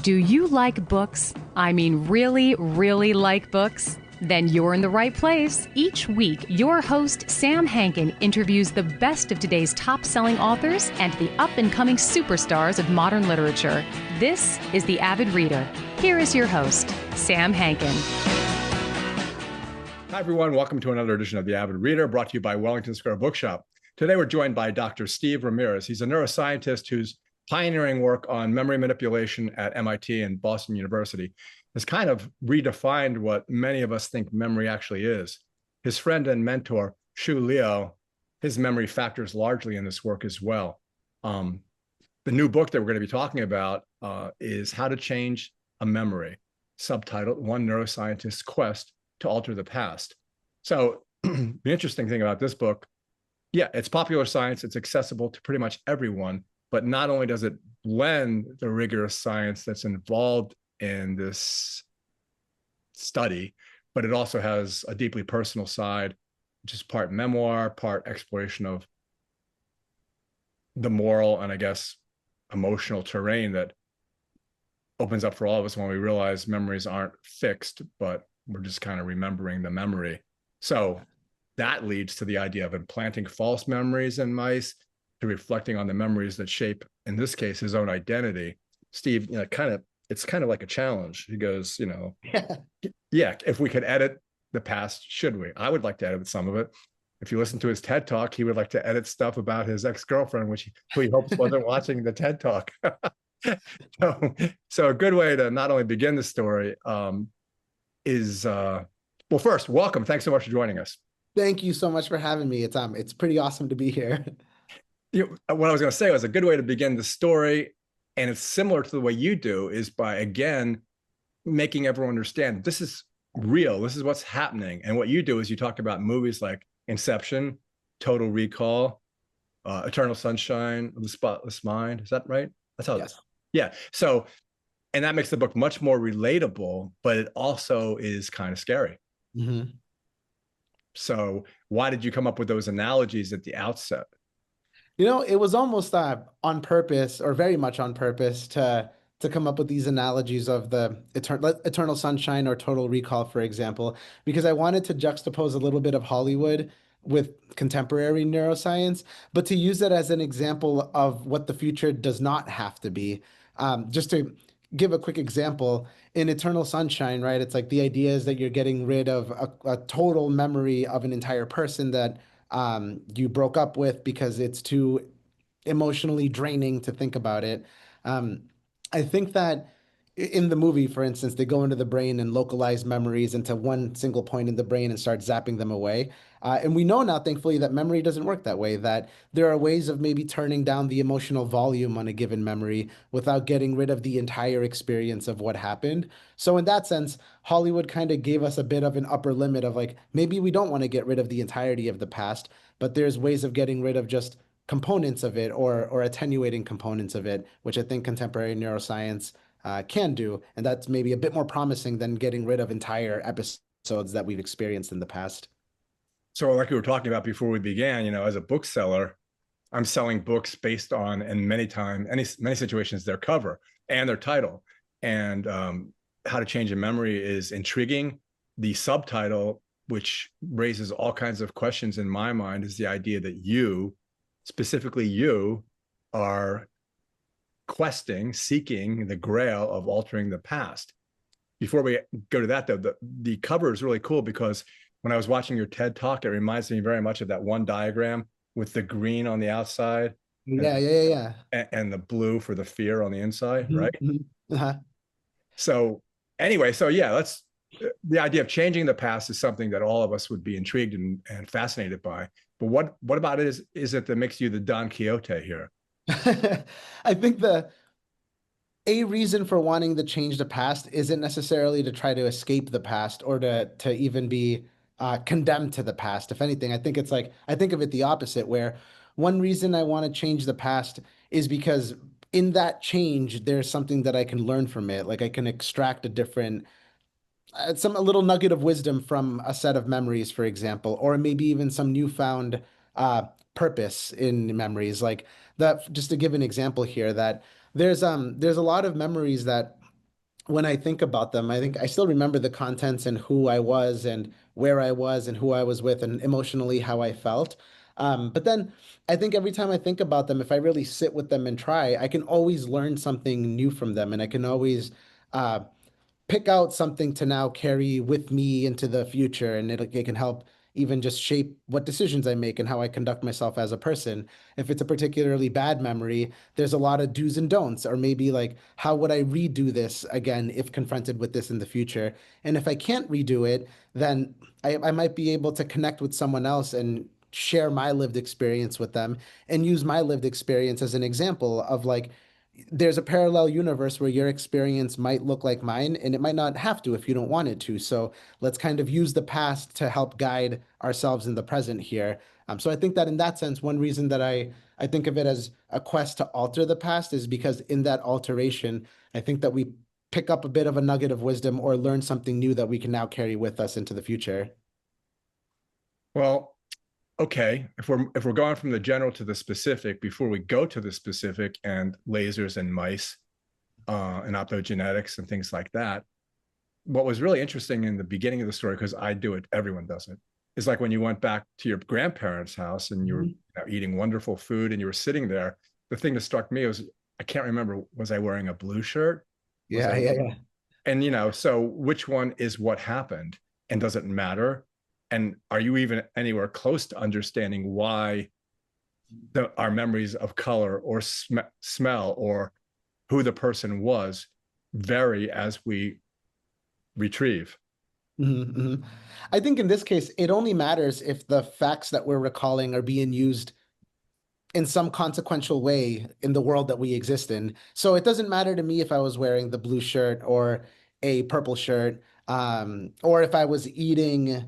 Do you like books? I mean, really, really like books? Then you're in the right place. Each week, your host, Sam Hankin, interviews the best of today's top selling authors and the up and coming superstars of modern literature. This is The Avid Reader. Here is your host, Sam Hankin. Hi, everyone. Welcome to another edition of The Avid Reader, brought to you by Wellington Square Bookshop. Today, we're joined by Dr. Steve Ramirez. He's a neuroscientist who's pioneering work on memory manipulation at MIT and Boston University has kind of redefined what many of us think memory actually is. His friend and mentor, Shu Liu, his memory factors largely in this work as well. The new book that we're going to be talking about is How to Change a Memory, subtitled One Neuroscientist's Quest to Alter the Past. So the interesting thing about this book, yeah, it's popular science. It's accessible to pretty much everyone. But not only does it blend the rigorous science that's involved in this study, but it also has a deeply personal side, which is part memoir, part exploration of the moral and, I guess, emotional terrain that opens up for all of us when we realize memories aren't fixed, but we're just kind of remembering the memory. So that leads to the idea of implanting false memories in mice, to reflecting on the memories that shape, in this case, his own identity. Steve, it's kind of like a challenge. He goes, yeah, if we could edit the past, should we? I would like to edit some of it. If you listen to his TED Talk, he would like to edit stuff about his ex-girlfriend, who he hopes wasn't watching the TED Talk. So a good way to not only begin the story is, well, first, welcome. Thanks so much for joining us. Thank you so much for having me. It's pretty awesome to be here. What I was going to say was a good way to begin the story, and it's similar to the way you do, is by, again, making everyone understand this is real. This is what's happening. And what you do is you talk about movies like Inception, Total Recall, Eternal Sunshine of the Spotless Mind. Is that right? That's how it is. Yeah. So, and that makes the book much more relatable, but it also is kind of scary. Mm-hmm. So why did you come up with those analogies at the outset? It was almost on purpose, or very much on purpose, to come up with these analogies of the Eternal Sunshine or Total Recall, for example, because I wanted to juxtapose a little bit of Hollywood with contemporary neuroscience, but to use it as an example of what the future does not have to be. Just to give a quick example, in Eternal Sunshine, right? It's like the idea is that you're getting rid of a total memory of an entire person that you broke up with because it's too emotionally draining to think about it. I think that in the movie, for instance, they go into the brain and localize memories into one single point in the brain and start zapping them away. And we know now, thankfully, that memory doesn't work that way, that there are ways of maybe turning down the emotional volume on a given memory without getting rid of the entire experience of what happened. So in that sense, Hollywood kind of gave us a bit of an upper limit of like, maybe we don't want to get rid of the entirety of the past, but there's ways of getting rid of just components of it or attenuating components of it, which I think contemporary neuroscience can do. And that's maybe a bit more promising than getting rid of entire episodes that we've experienced in the past. So like we were talking about before we began, as a bookseller, I'm selling books based on, and many situations, their cover and their title. And How to Change a Memory is intriguing. The subtitle, which raises all kinds of questions in my mind, is the idea that you, specifically you, are seeking the grail of altering the past. Before we go to that, though, the cover is really cool because when I was watching your TED Talk, it reminds me very much of that one diagram with the green on the outside. Yeah. And the blue for the fear on the inside, Mm-hmm. right? Uh-huh. So anyway, the idea of changing the past is something that all of us would be intrigued and fascinated by. But what about it is it that makes you the Don Quixote here? I think a reason for wanting to change the past isn't necessarily to try to escape the past or to even be condemned to the past. If anything, I think I think of it the opposite, where one reason I want to change the past is because in that change, there's something that I can learn from it. Like I can extract a little nugget of wisdom from a set of memories, for example, or maybe even some newfound purpose in memories. Like that, just to give an example here, that there's a lot of memories that when I think about them, I think I still remember the contents and who I was and where I was and who I was with and emotionally how I felt. But then I think every time I think about them, if I really sit with them and try, I can always learn something new from them, and I can always uh, pick out something to now carry with me into the future, and it can help even just shape what decisions I make and how I conduct myself as a person. If it's a particularly bad memory, there's a lot of do's and don'ts, or maybe like, how would I redo this again if confronted with this in the future? And if I can't redo it, then I might be able to connect with someone else and share my lived experience with them and use my lived experience as an example of like, there's a parallel universe where your experience might look like mine, and it might not have to if you don't want it to. So let's kind of use the past to help guide ourselves in the present here. So I think that in that sense, one reason that I think of it as a quest to alter the past is because in that alteration, I think that we pick up a bit of a nugget of wisdom or learn something new that we can now carry with us into the future. Well, okay, if we're going from the general to the specific, before we go to the specific and lasers and mice and optogenetics and things like that, what was really interesting in the beginning of the story, because I do it, everyone does it, is like when you went back to your grandparents' house and you were eating wonderful food and you were sitting there. The thing that struck me was, I can't remember, was I wearing a blue shirt? Was Yeah, I? yeah, yeah. And so which one is what happened? And does it matter? And are you even anywhere close to understanding why our memories of color or smell or who the person was vary as we retrieve? Mhm. I think in this case, it only matters if the facts that we're recalling are being used in some consequential way in the world that we exist in. So it doesn't matter to me if I was wearing the blue shirt or a purple shirt, or if I was eating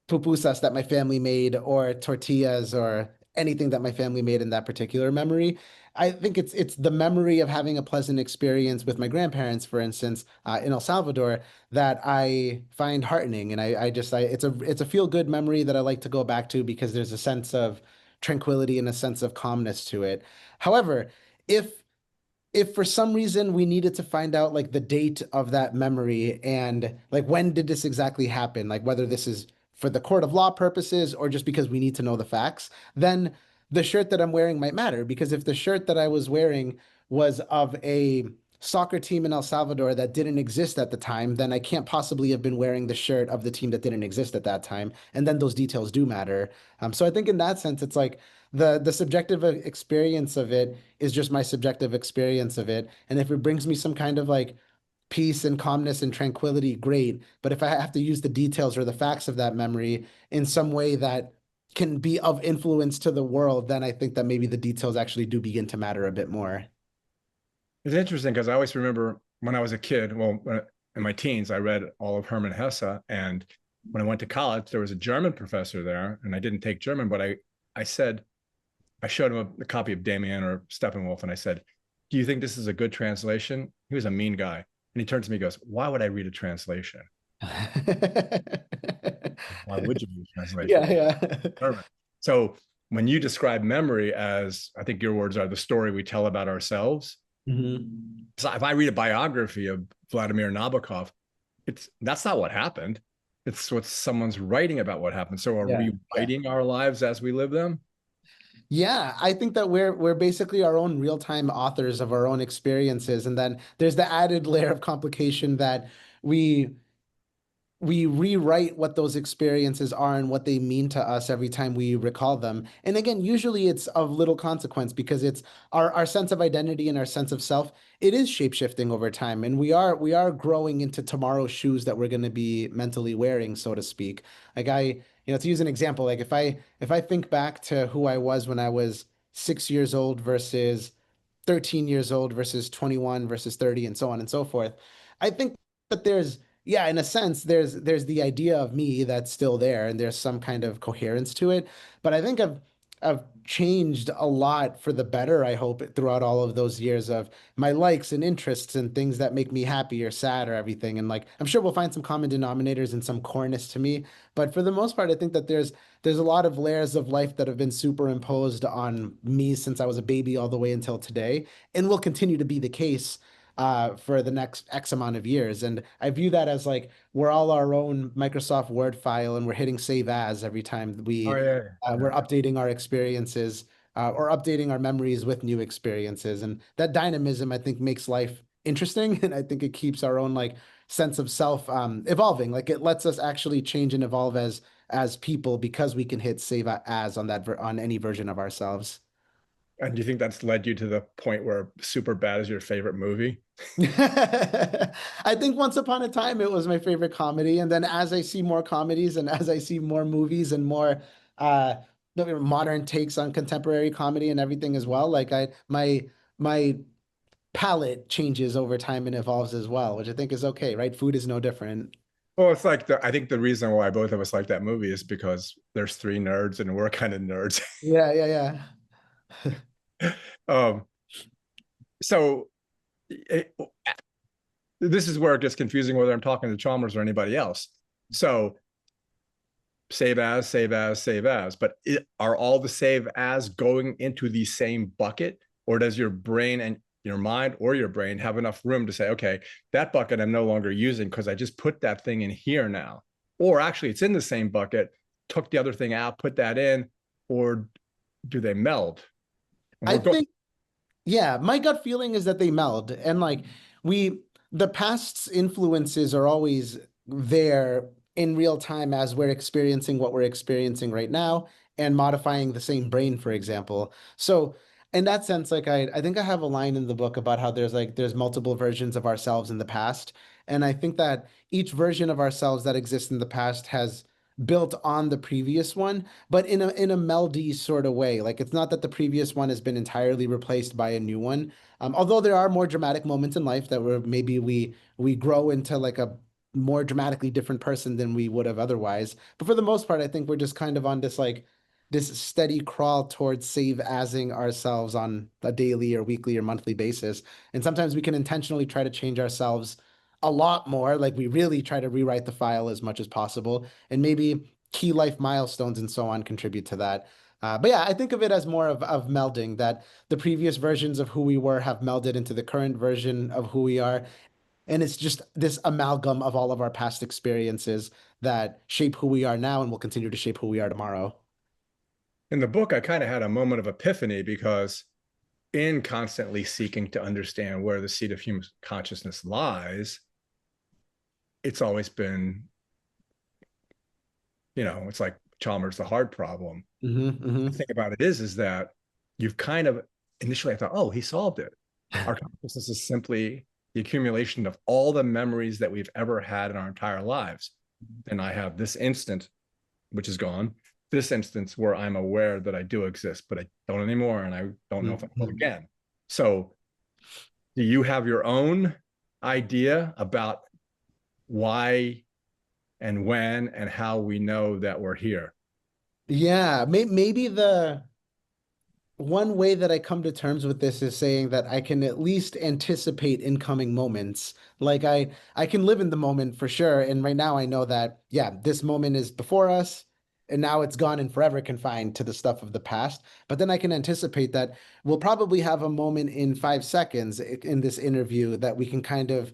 pupusas that my family made or tortillas or anything that my family made in that particular memory. I think it's the memory of having a pleasant experience with my grandparents, for instance, in El Salvador, that I find heartening, and it's a feel good memory that I like to go back to because there's a sense of tranquility and a sense of calmness to it. However, if if for some reason we needed to find out like the date of that memory and like when did this exactly happen, like whether this is for the court of law purposes or just because we need to know the facts, then the shirt that I'm wearing might matter because if the shirt that I was wearing was of a soccer team in El Salvador that didn't exist at the time, then I can't possibly have been wearing the shirt of the team that didn't exist at that time. And then those details do matter. So I think in that sense, it's like the subjective experience of it is just my subjective experience of it. And if it brings me some kind of like peace and calmness and tranquility, great. But if I have to use the details or the facts of that memory in some way that can be of influence to the world, then I think that maybe the details actually do begin to matter a bit more. It's interesting because I always remember when I was a kid, well, in my teens, I read all of Hermann Hesse. And when I went to college, there was a German professor there, and I didn't take German, but I said, I showed him a copy of Damien or Steppenwolf, and I said, "Do you think this is a good translation?" He was a mean guy. And he turned to me and goes, "Why would I read a translation? Why would you read a translation?" Yeah, yeah. German. So when you describe memory as, I think your words are, the story we tell about ourselves. Mhm. So if I read a biography of Vladimir Nabokov, that's not what happened. It's what someone's writing about what happened. So are Yeah. we writing our lives as we live them? Yeah, I think that we're basically our own real-time authors of our own experiences. And then there's the added layer of complication that we we rewrite what those experiences are and what they mean to us every time we recall them. And again, usually it's of little consequence because it's our sense of identity and our sense of self. It is shapeshifting over time, and we are growing into tomorrow's shoes that we're going to be mentally wearing, so to speak. Like to use an example, like if I think back to who I was when I was 6 years old versus 13 years old versus 21 versus 30 and so on and so forth. I think that yeah, in a sense, there's the idea of me that's still there, and there's some kind of coherence to it. But I think I've changed a lot for the better, I hope, throughout all of those years of my likes and interests and things that make me happy or sad or everything. And like I'm sure we'll find some common denominators and some coreness to me. But for the most part, I think that there's a lot of layers of life that have been superimposed on me since I was a baby all the way until today, and will continue to be the case for the next X amount of years. And I view that as like we're all our own Microsoft Word file, and we're hitting save as every time Oh yeah, yeah. we're updating our experiences or updating our memories with new experiences. And that dynamism, I think, makes life interesting, and I think it keeps our own like sense of self evolving. Like it lets us actually change and evolve as people because we can hit save as on on any version of ourselves. And do you think that's led you to the point where Super Bad is your favorite movie? I think once upon a time it was my favorite comedy, and then as I see more comedies and as I see more movies and more uh modern takes on contemporary comedy and everything as well, like my palate changes over time and evolves as well, which I think is okay, right? Food is no different. Well, it's like I think the reason why both of us like that movie is because there's three nerds and we're kind of nerds. Yeah, yeah, yeah. um, so it, this is where it gets confusing whether I'm talking to Chalmers or anybody else. So save as, save as, save as, but are all the save as going into the same bucket, or does your brain and your mind or your brain have enough room to say, okay, that bucket I'm no longer using because I just put that thing in here now, or actually it's in the same bucket, took the other thing out, put that in, or do they meld? I think, yeah, my gut feeling is that they meld. And like the past's influences are always there in real time as we're experiencing what we're experiencing right now and modifying the same brain, for example. So in that sense, like I think I have a line in the book about how there's multiple versions of ourselves in the past. And I think that each version of ourselves that exists in the past has built on the previous one, but in a meldy sort of way. Like it's not that the previous one has been entirely replaced by a new one. Although there are more dramatic moments in life that where maybe we grow into like a more dramatically different person than we would have otherwise. But for the most part, I think we're just kind of on this like this steady crawl towards save asing ourselves on a daily or weekly or monthly basis. And sometimes we can intentionally try to change ourselves a lot more. Like we really try to rewrite the file as much as possible. And maybe key life milestones and so on contribute to that. But yeah, I think of it as more of melding, that the previous versions of who we were have melded into the current version of who we are. And it's just this amalgam of all of our past experiences that shape who we are now and will continue to shape who we are tomorrow. In the book, I kind of had a moment of epiphany because in constantly seeking to understand where the seat of human consciousness lies, it's always been, it's like Chalmers, the hard problem. The thing about it is that you've kind of initially I thought, oh, he solved it. Our consciousness is simply the accumulation of all the memories that we've ever had in our entire lives. And I have this instant, which is gone, this instance where I'm aware that I do exist, but I don't anymore. And I don't know if I will again. So do you have your own idea about why and when and how we know that we're here? Yeah, maybe the one way that I come to terms with this is saying that I can at least anticipate incoming moments. Like I can live in the moment for sure. And right now I know that, yeah, this moment is before us and now it's gone and forever confined to the stuff of the past. But then I can anticipate that we'll probably have a moment in 5 seconds in this interview that we can kind of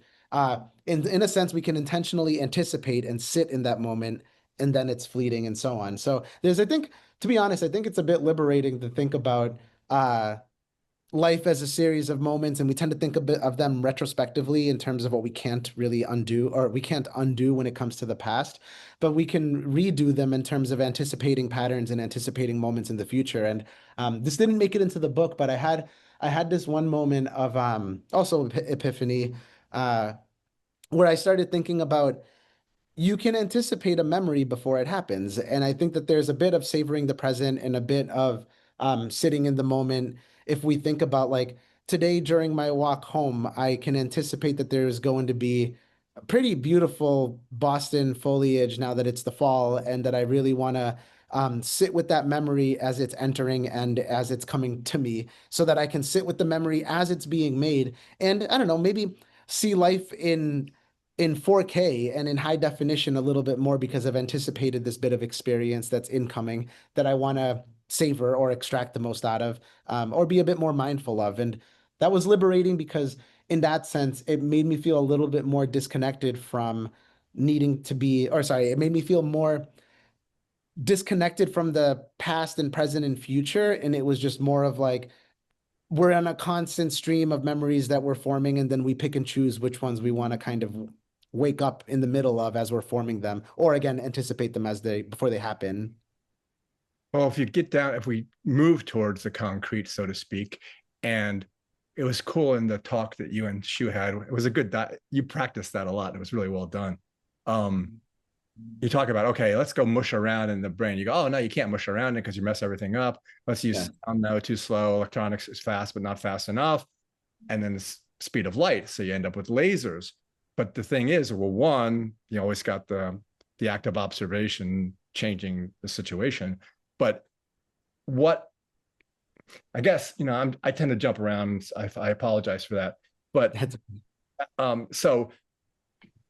in a sense we can intentionally anticipate and sit in that moment, and then it's fleeting and so on. So there's, I think, to be honest, I think it's a bit liberating to think about uh, life as a series of moments, and we tend to think a bit of them retrospectively in terms of what we can't really undo, or we can't undo when it comes to the past, but we can redo them in terms of anticipating patterns and anticipating moments in the future. And this didn't make it into the book, but I had this one moment of also epiphany where I started thinking about you can anticipate a memory before it happens. And I think that there's a bit of savoring the present and a bit of sitting in the moment. If we think about like today during my walk home, I can anticipate that there's going to be a pretty beautiful Boston foliage now that it's the fall, and that I really want to sit with that memory as it's entering and as it's coming to me, so that I can sit with the memory as it's being made. And I don't know, maybe see life in 4K and in high definition a little bit more because I've anticipated this bit of experience that's incoming that I want to savor or extract the most out of, or be a bit more mindful of. And that was liberating because in that sense, it made me feel a little bit more disconnected from needing to be, or sorry, it made me feel more disconnected from the past and present and future. And it was just more of like, we're on a constant stream of memories that we're forming, and then we pick and choose which ones we want to kind of wake up in the middle of as we're forming them, or again, anticipate them as they before they happen. Well, if we move towards the concrete, so to speak, and it was cool in the talk that you and Shu had. It was a good, you practiced that a lot. It was really well done. You talk about, okay, let's go mush around in the brain. You go, oh, no, you can't mush around it because you mess everything up. Let's use sound, no, too slow. Electronics is fast, but not fast enough. And then the speed of light. So you end up with lasers. But the thing is, well, one, you always got the act of observation changing the situation. But what, I guess, I tend to jump around. I apologize for that. But so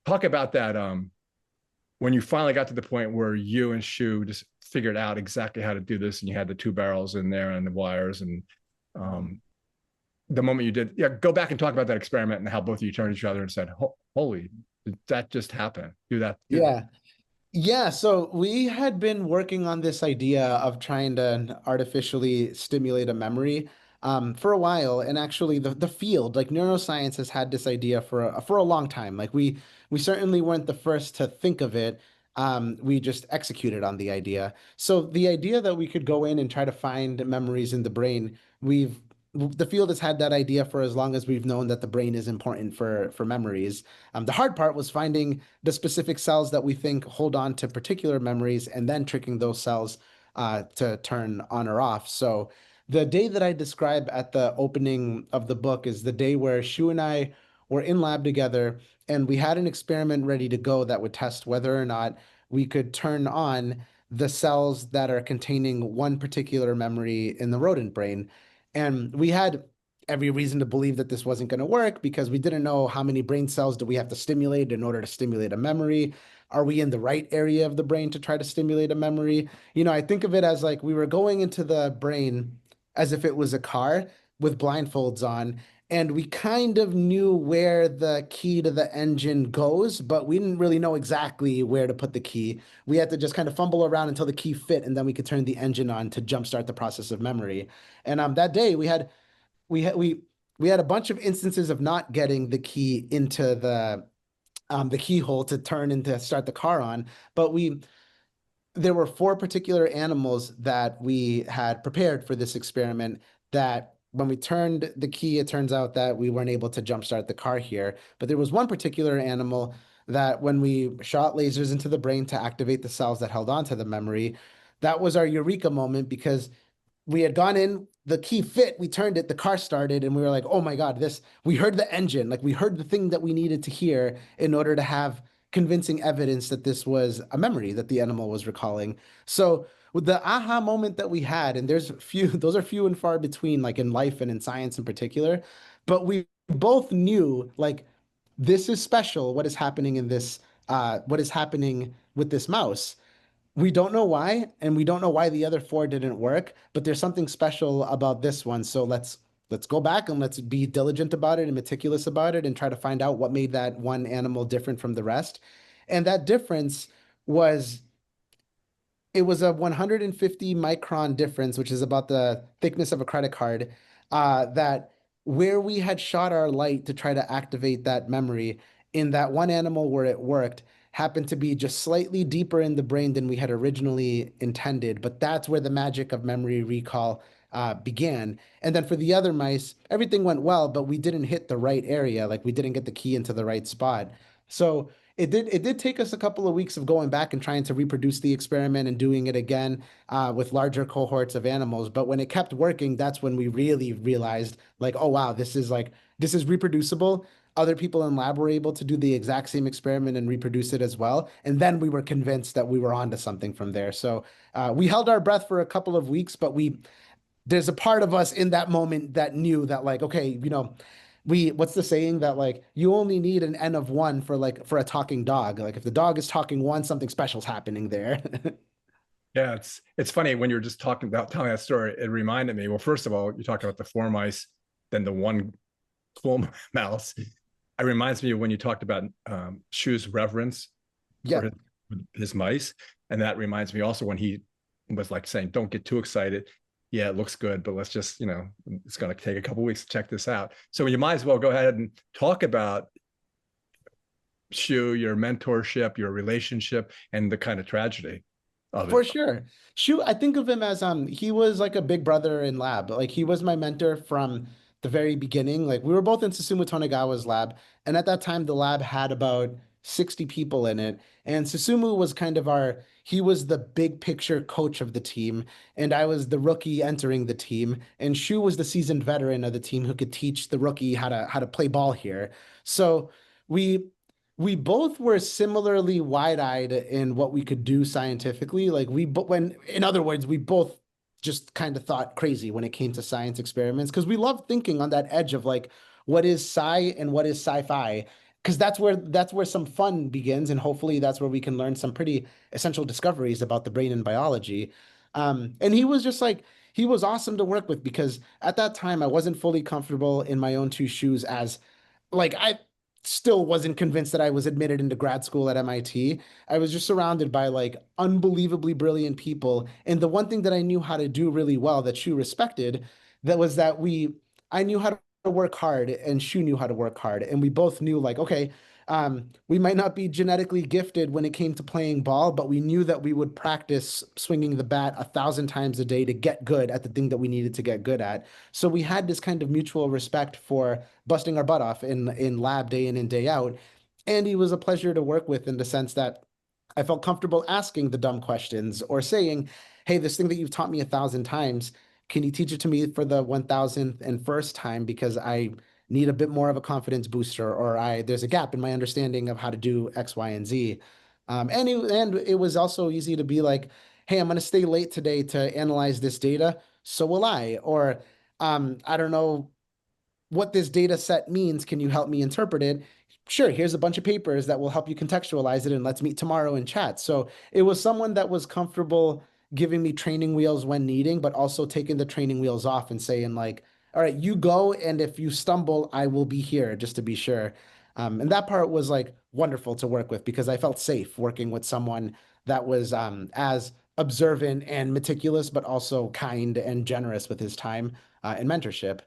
talk about that. When you finally got to the point where you and Shu just figured out exactly how to do this, and you had the two barrels in there and the wires, and the moment you did, go back and talk about that experiment and how both of you turned to each other and said, holy, did that just happen? Do that. Yeah. Yeah, so we had been working on this idea of trying to artificially stimulate a memory for a while, and actually the field, like neuroscience, has had this idea for a long time. Like we certainly weren't the first to think of it. We just executed on the idea. So the idea that we could go in and try to find memories in the brain, the field has had that idea for as long as we've known that the brain is important for memories. The hard part was finding the specific cells that we think hold on to particular memories, and then tricking those cells to turn on or off. So the day that I describe at the opening of the book is the day where Shu and I were in lab together, and we had an experiment ready to go that would test whether or not we could turn on the cells that are containing one particular memory in the rodent brain. And we had every reason to believe that this wasn't going to work, because we didn't know how many brain cells do we have to stimulate in order to stimulate a memory. Are we in the right area of the brain to try to stimulate a memory? I think of it as like we were going into the brain as if it was a car with blindfolds on, and we kind of knew where the key to the engine goes, but we didn't really know exactly where to put the key. We had to just kind of fumble around until the key fit, and then we could turn the engine on to jumpstart the process of memory. And that day we had a bunch of instances of not getting the key into the keyhole to turn and to start the car on, but there were four particular animals that we had prepared for this experiment that when we turned the key, it turns out that we weren't able to jumpstart the car here. But there was one particular animal that when we shot lasers into the brain to activate the cells that held on to the memory, that was our eureka moment, because we had gone in, the key fit, we turned it, the car started, and we were like, oh my God, we heard the engine, like we heard the thing that we needed to hear in order to have convincing evidence that this was a memory that the animal was recalling. So with the aha moment that we had, and those are few and far between, like in life and in science in particular, but we both knew like this is special, what is happening what is happening with this mouse. We don't know why, and we don't know why the other four didn't work, but there's something special about this one. So let's go back and let's be diligent about it and meticulous about it and try to find out what made that one animal different from the rest. And that difference was it was a 150 micron difference, which is about the thickness of a credit card, that where we had shot our light to try to activate that memory in that one animal where it worked happened to be just slightly deeper in the brain than we had originally intended. But that's where the magic of memory recall began. And then for the other mice, everything went well, but we didn't hit the right area. Like we didn't get the key into the right spot. So it did take us a couple of weeks of going back and trying to reproduce the experiment and doing it again with larger cohorts of animals. But when it kept working, that's when we really realized, like, oh wow, this is reproducible. Other people in lab were able to do the exact same experiment and reproduce it as well. And then we were convinced that we were onto something from there. So we held our breath for a couple of weeks, but there's a part of us in that moment that knew that, like, okay, what's the saying that like you only need an N of one for a talking dog. Like if the dog is talking once, something special's happening there. Yeah, it's funny when you were just talking about telling that story. It reminded me. Well, first of all, you talked about the four mice, then the one cool mouse. It reminds me of when you talked about Shu's reverence for Yeah, his mice. And that reminds me also when he was like saying, don't get too excited. Yeah, it looks good, but let's just, it's going to take a couple weeks to check this out. So you might as well go ahead and talk about Shu, your mentorship, your relationship, and the kind of tragedy of for it. sure. Shu, I think of him as he was like a big brother in lab. Like he was my mentor from the very beginning. Like we were both in Susumu Tonegawa's lab, and at that time the lab had about 60 people in it. And Susumu was kind of he was the big picture coach of the team, and I was the rookie entering the team. And Shu was the seasoned veteran of the team who could teach the rookie how to play ball here. So we we both were similarly wide-eyed in what we could do scientifically. Like in other words, we both just kind of thought crazy when it came to science experiments because we love thinking on that edge of like what is sci and what is sci-fi. Because that's where some fun begins, and hopefully that's where we can learn some pretty essential discoveries about the brain and biology. And he was just like he was awesome to work with because at that time I wasn't fully comfortable in my own two shoes as like I still wasn't convinced that I was admitted into grad school at MIT. I was just surrounded by like unbelievably brilliant people. And the one thing that I knew how to do really well that Shu respected, that was that I knew how to work hard and Shu knew how to work hard. And we both knew like, okay, we might not be genetically gifted when it came to playing ball, but we knew that we would practice swinging the bat 1,000 times a day to get good at the thing that we needed to get good at. So we had this kind of mutual respect for busting our butt off in lab day in and day out. And he was a pleasure to work with in the sense that I felt comfortable asking the dumb questions or saying, hey, this thing that you've taught me 1,000 times, can you teach it to me for the 1,001st time? Because I need a bit more of a confidence booster, or there's a gap in my understanding of how to do X, Y, and Z. And it was also easy to be like, hey, I'm going to stay late today to analyze this data. So will I. Or I don't know what this data set means. Can you help me interpret it? Sure, here's a bunch of papers that will help you contextualize it, and let's meet tomorrow and chat. So it was someone that was comfortable giving me training wheels when needing, but also taking the training wheels off and saying, like, all right, you go, and if you stumble, I will be here just to be sure. And that part was like wonderful to work with because I felt safe working with someone that was as observant and meticulous, but also kind and generous with his time and mentorship.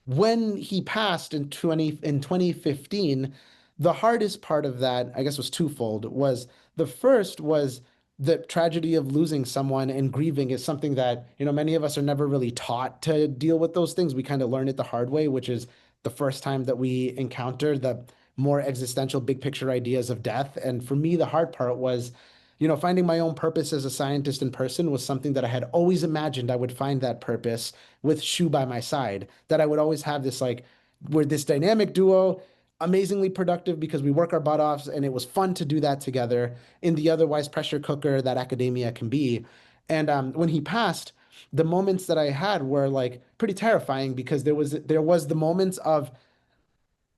When he passed in 2015, the hardest part of that, I guess, was twofold. Was the first was the tragedy of losing someone, and grieving is something that, many of us are never really taught to deal with those things. We kind of learn it the hard way, which is the first time that we encounter the more existential big picture ideas of death. And for me, the hard part was, finding my own purpose as a scientist in person was something that I had always imagined I would find that purpose with Shu by my side, that I would always have this like, we're this dynamic duo, amazingly productive because we work our butt offs, and it was fun to do that together in the otherwise pressure cooker that academia can be. And when he passed, the moments that I had were like pretty terrifying because there was the moments of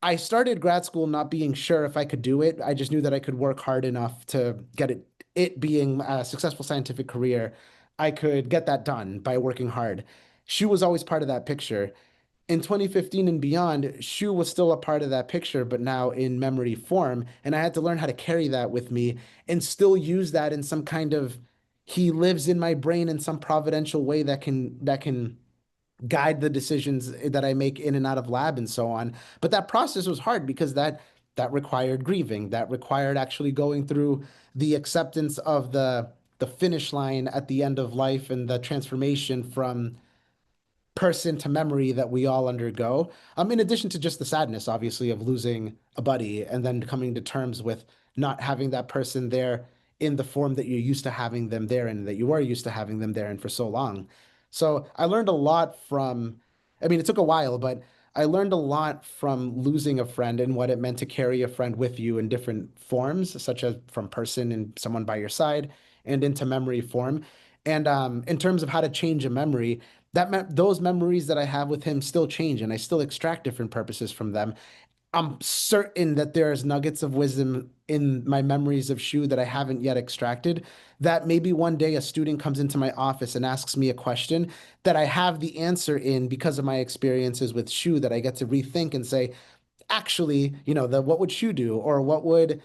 I started grad school not being sure if I could do it. I just knew that I could work hard enough to get it. It being a successful scientific career, I could get that done by working hard. Shu was always part of that picture. In 2015 and beyond, Shu was still a part of that picture, but now in memory form. And I had to learn how to carry that with me and still use that in some kind of he lives in my brain in some providential way that can guide the decisions that I make in and out of lab and so on. But that process was hard because that required grieving, that required actually going through the acceptance of the finish line at the end of life and the transformation from person to memory that we all undergo. In addition to just the sadness, obviously, of losing a buddy and then coming to terms with not having that person there in the form that you're used to having them there and that you were used to having them there and for so long. So I learned a lot I mean, it took a while, but I learned a lot from losing a friend and what it meant to carry a friend with you in different forms, such as from person and someone by your side and into memory form. And in terms of how to change a memory, those memories that I have with him still change, and I still extract different purposes from them. I'm certain that there's nuggets of wisdom in my memories of Shu that I haven't yet extracted. That maybe one day a student comes into my office and asks me a question that I have the answer in because of my experiences with Shu, that I get to rethink and say, actually, the what would Shu do, or what would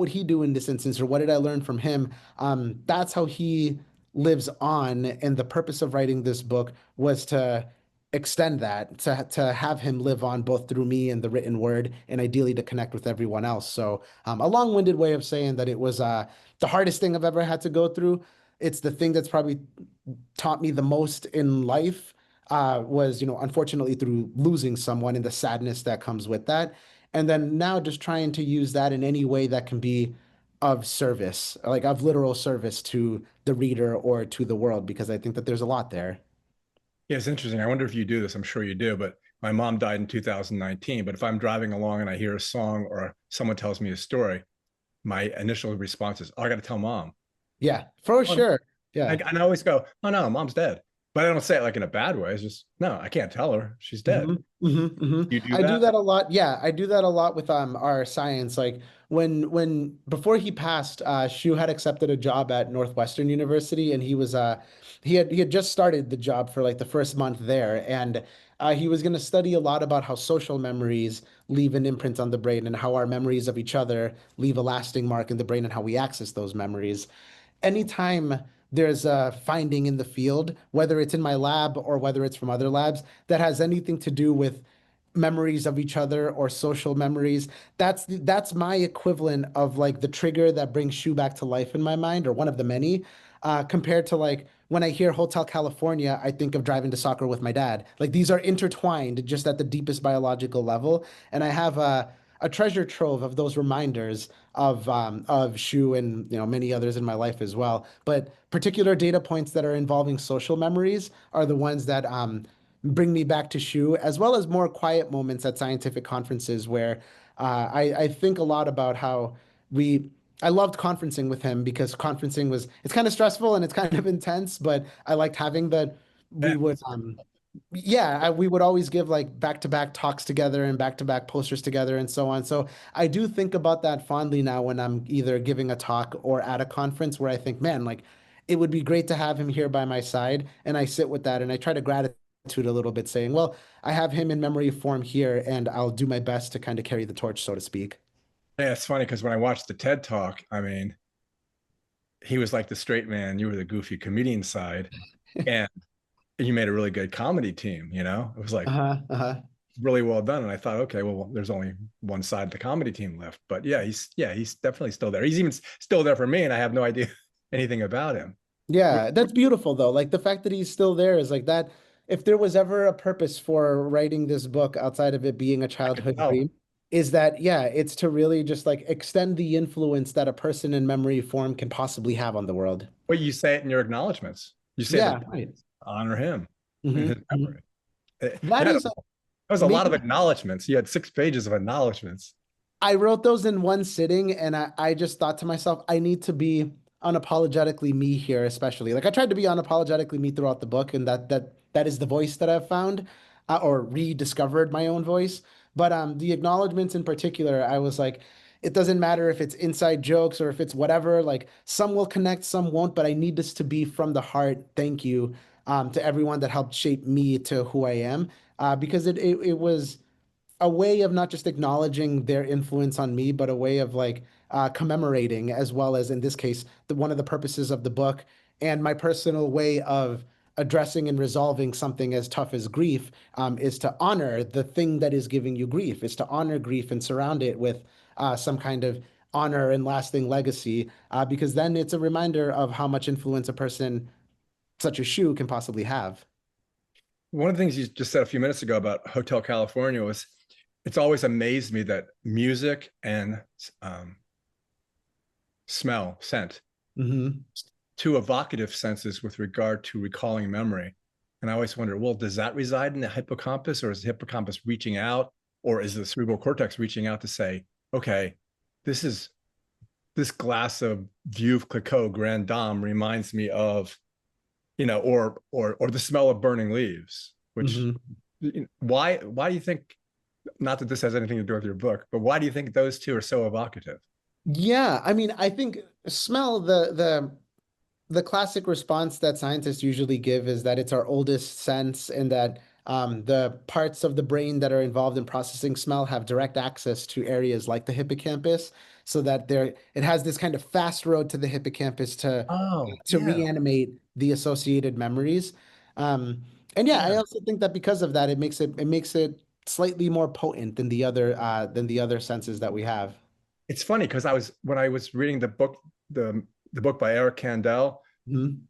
he do in this instance, or what did I learn from him? That's how he lives on, and the purpose of writing this book was to extend that, to have him live on both through me and the written word, and ideally to connect with everyone else. So, a long-winded way of saying that it was the hardest thing I've ever had to go through. It's the thing that's probably taught me the most in life, was, unfortunately through losing someone and the sadness that comes with that. And then now just trying to use that in any way that can be of service, like of literal service to the reader or to the world, because I think that there's a lot there. Yeah, it's interesting. I wonder if you do this. I'm sure you do, but my mom died in 2019. But if I'm driving along and I hear a song or someone tells me a story, my initial response is, "Oh, I got to tell mom." Yeah, for Oh, sure. Yeah. and I always go, "Oh no, mom's dead." But I don't say it like in a bad way. It's just, no, I can't tell her. She's dead. You do I do that? that a lot. Yeah, I do that a lot with our science. Like when before he passed, Shu had accepted a job at Northwestern University, and he had just started the job for like the first month there, and he was going to study a lot about how social memories leave an imprint on the brain, and how our memories of each other leave a lasting mark in the brain, and how we access those memories. Anytime there's a finding in the field, whether it's in my lab or whether it's from other labs, that has anything to do with memories of each other or social memories, that's my equivalent of like the trigger that brings Shu back to life in my mind, or one of the many. Compared to like when I hear Hotel California, I think of driving to soccer with my dad. Like these are intertwined just at the deepest biological level, and I have a treasure trove of those reminders of Shu and many others in my life as well. But particular data points that are involving social memories are the ones that bring me back to Shu, as well as more quiet moments at scientific conferences where I think a lot about how we. I loved conferencing with him because it's kind of stressful and it's kind of intense, but I liked having that we Yeah. would yeah, we would always give like back-to-back talks together and back-to-back posters together and so on. So I do think about that fondly now when I'm either giving a talk or at a conference, where I think, man, like it would be great to have him here by my side. And I sit with that and I try to gratitude a little bit, saying, well, I have him in memory form here, and I'll do my best to kind of carry the torch, so to speak. Yeah, it's funny because when I watched the TED talk, I mean, he was like the straight man, you were the goofy comedian side, and you made a really good comedy team, It was like Uh-huh, uh-huh. really well done. And I thought, okay, well, there's only one side of the comedy team left. But he's definitely still there. He's even still there for me, and I have no idea anything about him. Yeah, that's beautiful though. Like the fact that he's still there is like that. If there was ever a purpose for writing this book outside of it being a I could childhood tell. dream, is that, yeah, it's to really just like extend the influence that a person in memory form can possibly have on the world. Well, you say it in your acknowledgments. You say that Yeah, right. honor him in his Hmm. memory. That Yeah, that is was a lot of maybe acknowledgments. You had 6 pages of acknowledgments. I wrote those in one sitting, and I just thought to myself, I need to be unapologetically me here, especially. Like I tried to be unapologetically me throughout the book, and that is the voice that I've found, or rediscovered my own voice. But the acknowledgments in particular, I was like, it doesn't matter if it's inside jokes or if it's whatever. Like some will connect, some won't, but I need this to be from the heart. Thank you, to everyone that helped shape me to who I am, because it was a way of not just acknowledging their influence on me, but a way of like commemorating, as well as in this case, one of the purposes of the book, and my personal way of addressing and resolving something as tough as grief, is to honor the thing that is giving you grief, is to honor grief and surround it with some kind of honor and lasting legacy, because then it's a reminder of how much influence a person such as Shu can possibly have. One of the things you just said a few minutes ago about Hotel California was it's always amazed me that music and um, smell, scent, Hmm. two evocative senses with regard to recalling memory. And I always wonder, well, does that reside in the hippocampus, or is the hippocampus reaching out, or is the cerebral cortex reaching out to say, okay, this is this glass of Veuve Clicquot Grand Dame reminds me of, or the smell of burning leaves, which Hmm. why do you think not that this has anything to do with your book, but why do you think those two are so evocative? Yeah, I mean, I think smell the classic response that scientists usually give is that it's our oldest sense and that the parts of the brain that are involved in processing smell have direct access to areas like the hippocampus, so that it has this kind of fast road to the hippocampus Oh, to yeah. reanimate the associated memories. Um, and yeah, I Yeah. also think that because of that, it makes it slightly more potent than the other senses that we have. It's funny because when I was reading the book by Eric Kandel, Mhm.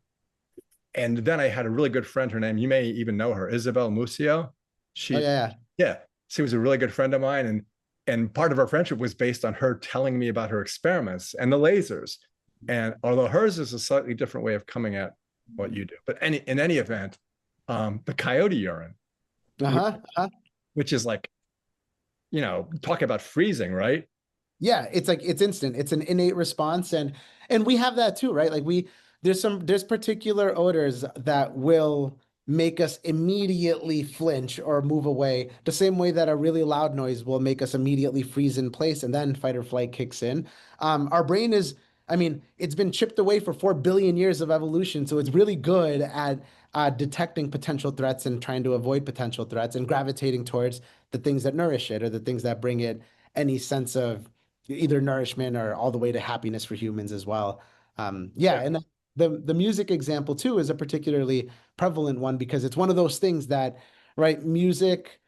and then I had a really good friend. Her name, you may even know her, Isabel Musio. Oh She, yeah, yeah, she was a really good friend of mine, and part of our friendship was based on her telling me about her experiments and the lasers. And although hers is a slightly different way of coming at what you do, but in any event, the coyote urine, yeah. which, Uh-huh. which is like, talk about freezing, right? Yeah, it's like it's instant. It's an innate response and we have that too, right? Like there's particular odors that will make us immediately flinch or move away, the same way that a really loud noise will make us immediately freeze in place and then fight or flight kicks in. Our brain is, I mean, it's been chipped away for 4 billion years of evolution, so it's really good at detecting potential threats and trying to avoid potential threats and gravitating towards the things that nourish it or the things that bring it any sense of either nourishment or all the way to happiness for humans as well. Yeah, Yeah. and the music example too is a particularly prevalent one because it's one of those things that, right, music,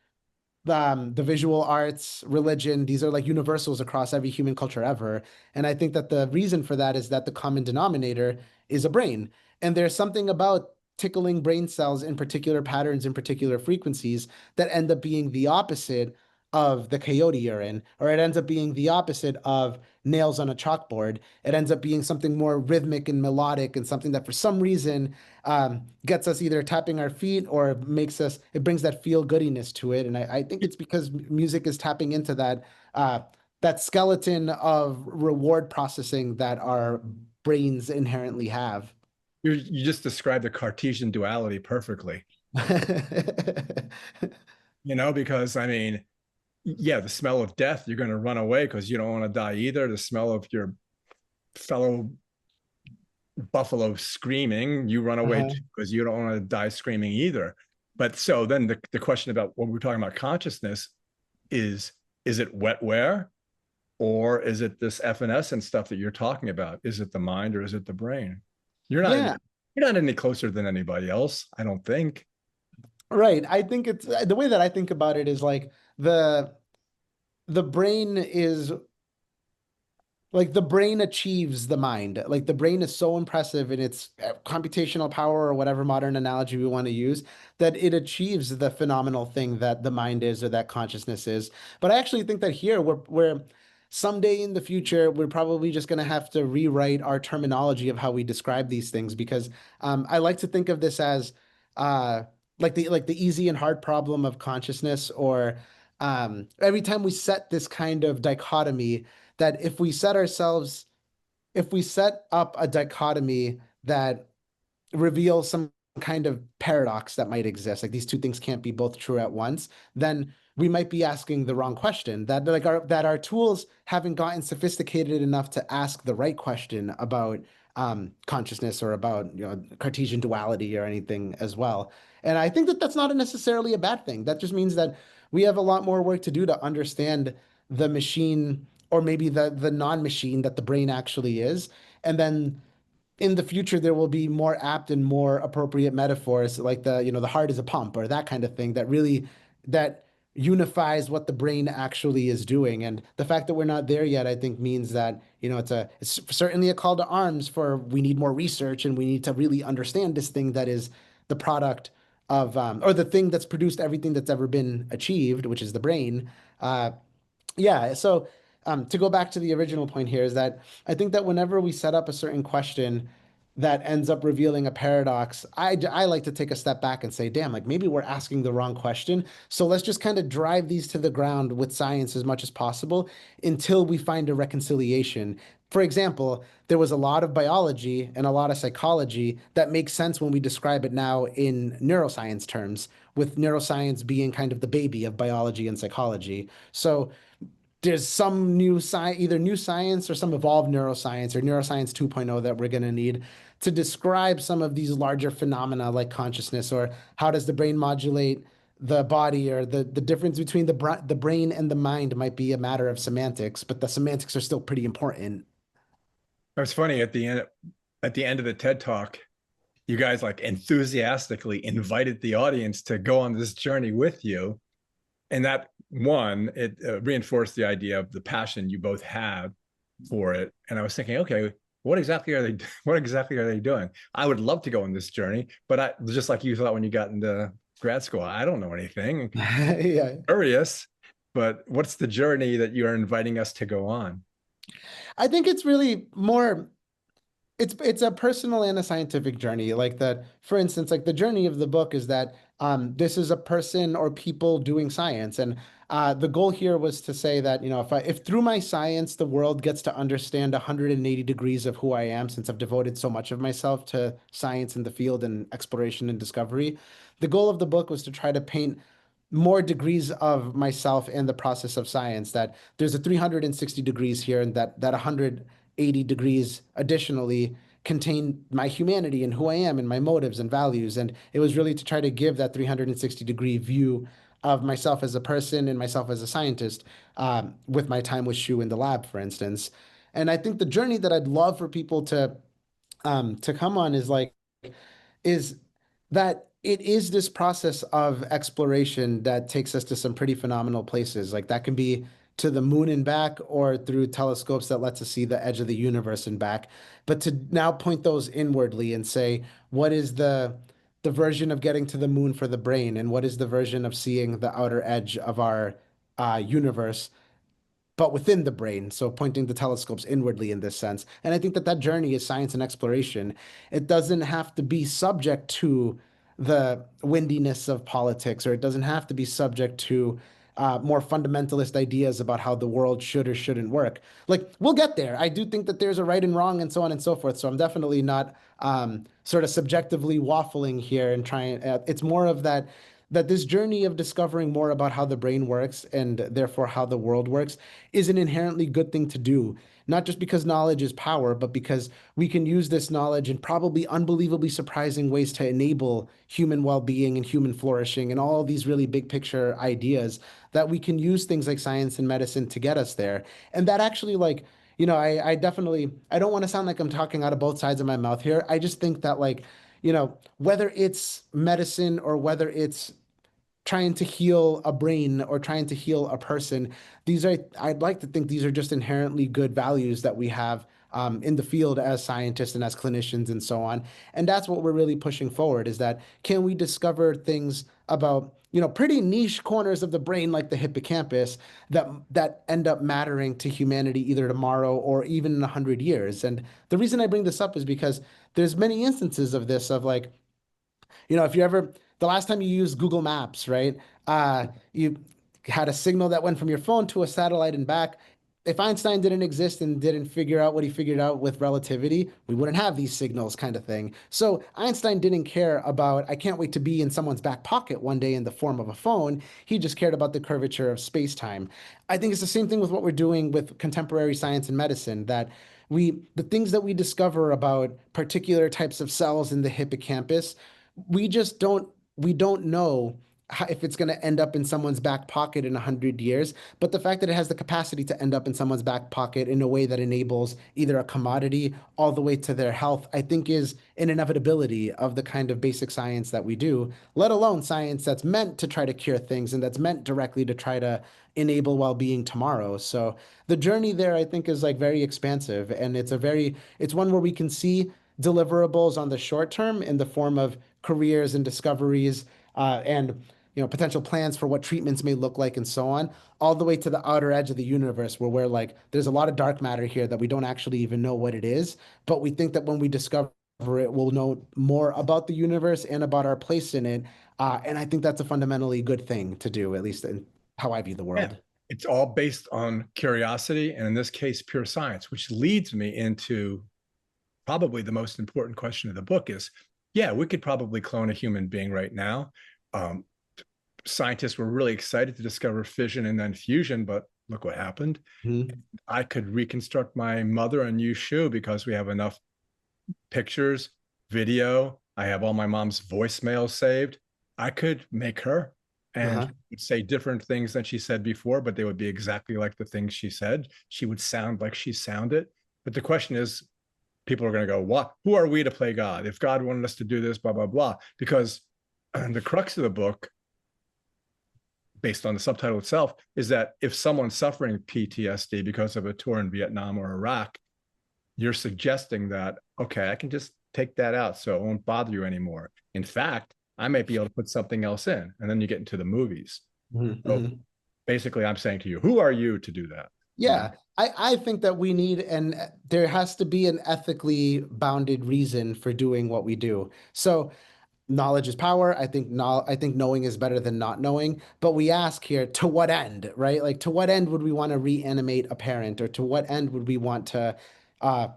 the visual arts, religion, these are like universals across every human culture ever. And I think that the reason for that is that the common denominator is a brain. And there's something about tickling brain cells in particular patterns, in particular frequencies that end up being the opposite of the coyote urine, or it ends up being the opposite of nails on a chalkboard. It ends up being something more rhythmic and melodic and something that for some reason gets us either tapping our feet or it brings that feel goodiness to it. And I think it's because music is tapping into that skeleton of reward processing that our brains inherently have. You just described the Cartesian duality perfectly, because I mean, yeah, the smell of death, you're going to run away because you don't want to die either. The smell of your fellow buffalo screaming, you run away Uh-huh. because you don't want to die screaming either. But so then the question about what we're talking about consciousness is it wetware or is it this FNS stuff that you're talking about? Is it the mind or is it the brain? You're not any Yeah, you're not any closer than anybody else, I don't think. right. I think it's the way that I think about it is like the the brain is like the brain achieves the mind. Like the brain is so impressive in its computational power or whatever modern analogy we want to use that it achieves the phenomenal thing that the mind is or that consciousness is. But I actually think that here we're someday in the future we're probably just going to have to rewrite our terminology of how we describe these things because I like to think of this as uh, like the easy and hard problem of consciousness or every time we set this kind of dichotomy that if we set up a dichotomy that reveals some kind of paradox that might exist, like these two things can't be both true at once, then we might be asking the wrong question. That our tools haven't gotten sophisticated enough to ask the right question about consciousness or about Cartesian duality or anything as well. And I think that that's not necessarily a bad thing. That just means that we have a lot more work to do to understand the machine or maybe the non-machine that the brain actually is. And then in the future there will be more apt and more appropriate metaphors like the heart is a pump or that kind of thing that unifies what the brain actually is doing. And the fact that we're not there yet, I think means that it's certainly a call to arms for we need more research and we need to really understand this thing that is the product of or the thing that's produced everything that's ever been achieved, which is the brain. Yeah, so to go back to the original point here is that I think that whenever we set up a certain question that ends up revealing a paradox, I like to take a step back and say, damn, like maybe we're asking the wrong question. So let's just kind of drive these to the ground with science as much as possible until we find a reconciliation. For example, there was a lot of biology and a lot of psychology that makes sense when we describe it now in neuroscience terms, with neuroscience being kind of the baby of biology and psychology. So there's some new science, either new science or some evolved neuroscience or neuroscience 2.0 that we're going to need to describe some of these larger phenomena like consciousness, or how does the brain modulate the body, or the difference between the brain and the mind might be a matter of semantics, but the semantics are still pretty important. It's funny at the end of the TED Talk, you guys like enthusiastically invited the audience to go on this journey with you. And that one, it reinforced the idea of the passion you both have for it. And I was thinking, okay, what exactly are they doing? I would love to go on this journey, but I just like you thought when you got into grad school, I don't know anything. Yeah. Curious, but what's the journey that you are inviting us to go on? I think it's really more, it's a personal and a scientific journey. Like that, for instance, like the journey of the book is that this is a person or people doing science. And the goal here was to say that, you know, if through my science the world gets to understand 180 degrees of who I am, since I've devoted so much of myself to science in the field and exploration and discovery, the goal of the book was to try to paint more degrees of myself in the process of science, that there's a 360 degrees here, and that 180 degrees additionally contain my humanity and who I am and my motives and values. And it was really to try to give that 360-degree view of myself as a person and myself as a scientist, with my time with Shu in the lab, for instance. And I think the journey that I'd love for people to come on is that it is this process of exploration that takes us to some pretty phenomenal places. Like that can be to the moon and back, or through telescopes that lets us see the edge of the universe and back. But to now point those inwardly and say, what is the version of getting to the moon for the brain, and what is the version of seeing the outer edge of our universe, but within the brain. So pointing the telescopes inwardly in this sense. And I think that that journey is science and exploration. It doesn't have to be subject to the windiness of politics, or it doesn't have to be subject to more fundamentalist ideas about how the world should or shouldn't work. Like, we'll get there. I do think that there's a right and wrong and so on and so forth. So I'm definitely not sort of subjectively waffling here and trying. It's more of that this journey of discovering more about how the brain works, and therefore how the world works, is an inherently good thing to do. Not just because knowledge is power, but because we can use this knowledge in probably unbelievably surprising ways to enable human well-being and human flourishing and all these really big picture ideas, that we can use things like science and medicine to get us there. And that actually, like, you know, I definitely, I don't want to sound like I'm talking out of both sides of my mouth here. I just think that, like, you know, whether it's medicine or whether it's trying to heal a brain or trying to heal a person, I'd like to think these are just inherently good values that we have in the field as scientists and as clinicians and so on. And that's what we're really pushing forward, is that can we discover things about, you know, pretty niche corners of the brain like the hippocampus that end up mattering to humanity either tomorrow or even in 100 years. And the reason I bring this up is because there's many instances of this, of like, you know, if you ever, the last time you used Google Maps, right? You had a signal that went from your phone to a satellite and back. If Einstein didn't exist and didn't figure out what he figured out with relativity, we wouldn't have these signals, kind of thing. So Einstein didn't care about, I can't wait to be in someone's back pocket one day in the form of a phone. He just cared about the curvature of space-time. I think it's the same thing with what we're doing with contemporary science and medicine, that the things that we discover about particular types of cells in the hippocampus, we just don't know if it's going to end up in someone's back pocket in 100 years. But the fact that it has the capacity to end up in someone's back pocket in a way that enables either a commodity all the way to their health, I think is an inevitability of the kind of basic science that we do, let alone science that's meant to try to cure things and that's meant directly to try to enable well-being tomorrow. So the journey there, I think, is like very expansive, and it's one where we can see deliverables on the short term in the form of careers and discoveries, and, you know, potential plans for what treatments may look like and so on, all the way to the outer edge of the universe, where we're like, there's a lot of dark matter here that we don't actually even know what it is, but we think that when we discover it, we'll know more about the universe and about our place in it. And I think that's a fundamentally good thing to do, at least in how I view the world. Yeah. It's all based on curiosity, and in this case, pure science, which leads me into probably the most important question of the book is, yeah, we could probably clone a human being right now. scientists were really excited to discover fission and then fusion, but look what happened. Mhm. I could reconstruct my mother a new shoe because we have enough pictures, video. I have all my mom's voicemails saved. I could make her and Uh-huh. say different things than she said before, but they would be exactly like the things she said. She would sound like she sounded. But the question is, people are going to go, what? Who are we to play God? If God wanted us to do this, blah, blah, blah. Because the crux of the book, based on the subtitle itself, is that if someone's suffering PTSD because of a tour in Vietnam or Iraq, you're suggesting that, okay, I can just take that out so it won't bother you anymore. In fact, I might be able to put something else in. And then you get into the movies. Mhm. So Mhm. basically, I'm saying to you, who are you to do that? You know? Yeah, I think that we need, and there has to be an ethically bounded reason for doing what we do. So knowledge is power. I think knowing is better than not knowing. But we ask here, to what end, right? Like, to what end would we want to reanimate a parent, or to what end would we want to uh,